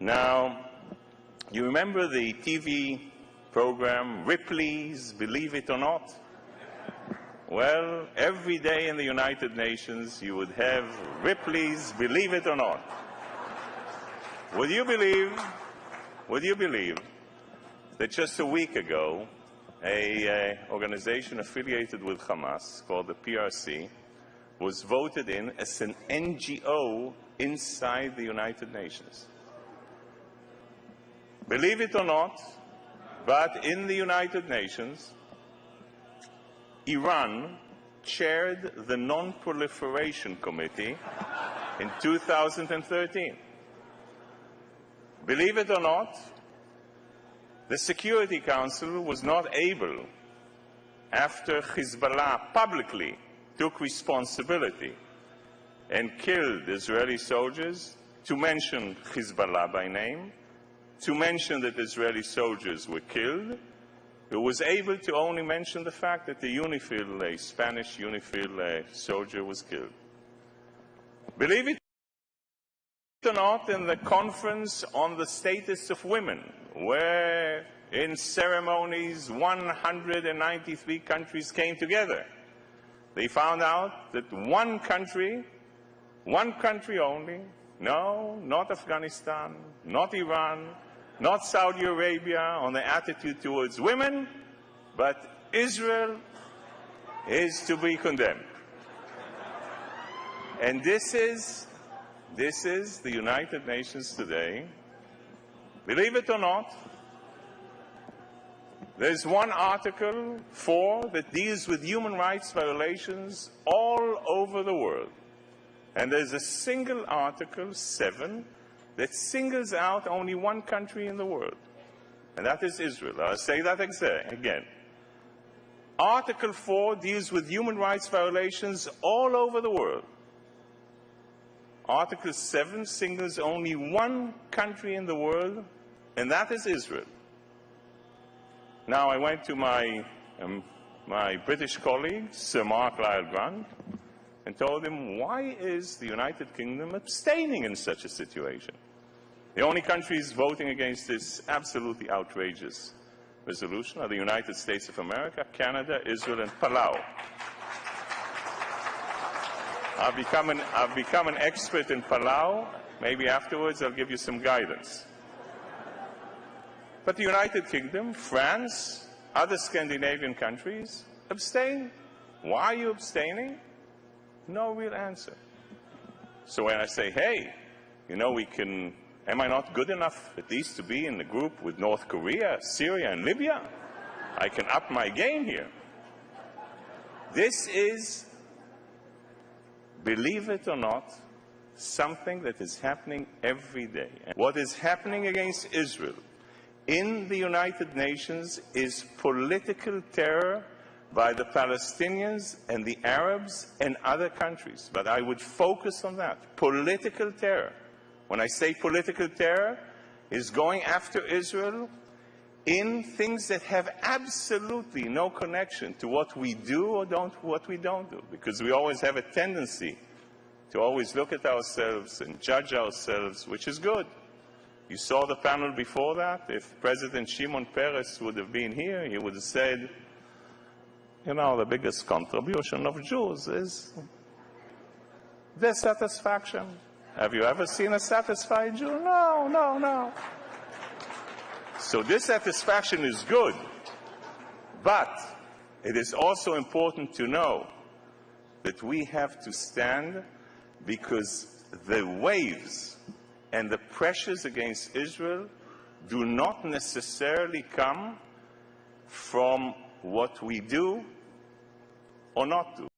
Now, you remember the TV program Ripley's Believe It or Not? Well, every day in the United Nations you would have Ripley's Believe It or Not. Would you believe that just a week ago, an organization affiliated with Hamas called the PRC was voted in as an NGO inside the United Nations? Believe it or not, but in the United Nations, Iran chaired the Non-Proliferation Committee in 2013. Believe it or not, the Security Council was not able, after Hezbollah publicly took responsibility and killed Israeli soldiers, to mention Hezbollah by name, to mention that Israeli soldiers were killed. It was able to only mention the fact that a Spanish UNIFIL soldier was killed. Believe it or not, in the conference on the status of women, where in ceremonies 193 countries came together, they found out that one country only, no, not Afghanistan, not Iran, not Saudi Arabia on the attitude towards women, but Israel is to be condemned. And this is the United Nations today. Believe it or not, there's one Article 4 that deals with human rights violations all over the world. And there's a single Article 7 that singles out only one country in the world, and that is Israel. I'll say that again. Article 4 deals with human rights violations all over the world. Article 7 singles only one country in the world, and that is Israel. Now, I went to my British colleague, Sir Mark Lyle-Grant, and told him, why is the United Kingdom abstaining in such a situation? The only countries voting against this absolutely outrageous resolution are the United States of America, Canada, Israel, and Palau. I've become an expert in Palau. Maybe afterwards I'll give you some guidance. But the United Kingdom, France, other Scandinavian countries abstain. Why are you abstaining? No real answer. So when I say, hey, you know, am I not good enough at least to be in the group with North Korea, Syria, and Libya? I can up my game here. This is, believe it or not, something that is happening every day. What is happening against Israel in the United Nations is political terror by the Palestinians and the Arabs and other countries. But I would focus on that, political terror. When I say political terror, is going after Israel in things that have absolutely no connection to what we do or what we don't do. Because we always have a tendency to always look at ourselves and judge ourselves, which is good. You saw the panel before that. If President Shimon Peres would have been here, he would have said, you know, the biggest contribution of Jews is dissatisfaction. Have you ever seen a satisfied Jew? No, no, no. So dissatisfaction is good, but it is also important to know that we have to stand, because the waves and the pressures against Israel do not necessarily come from what we do or not do.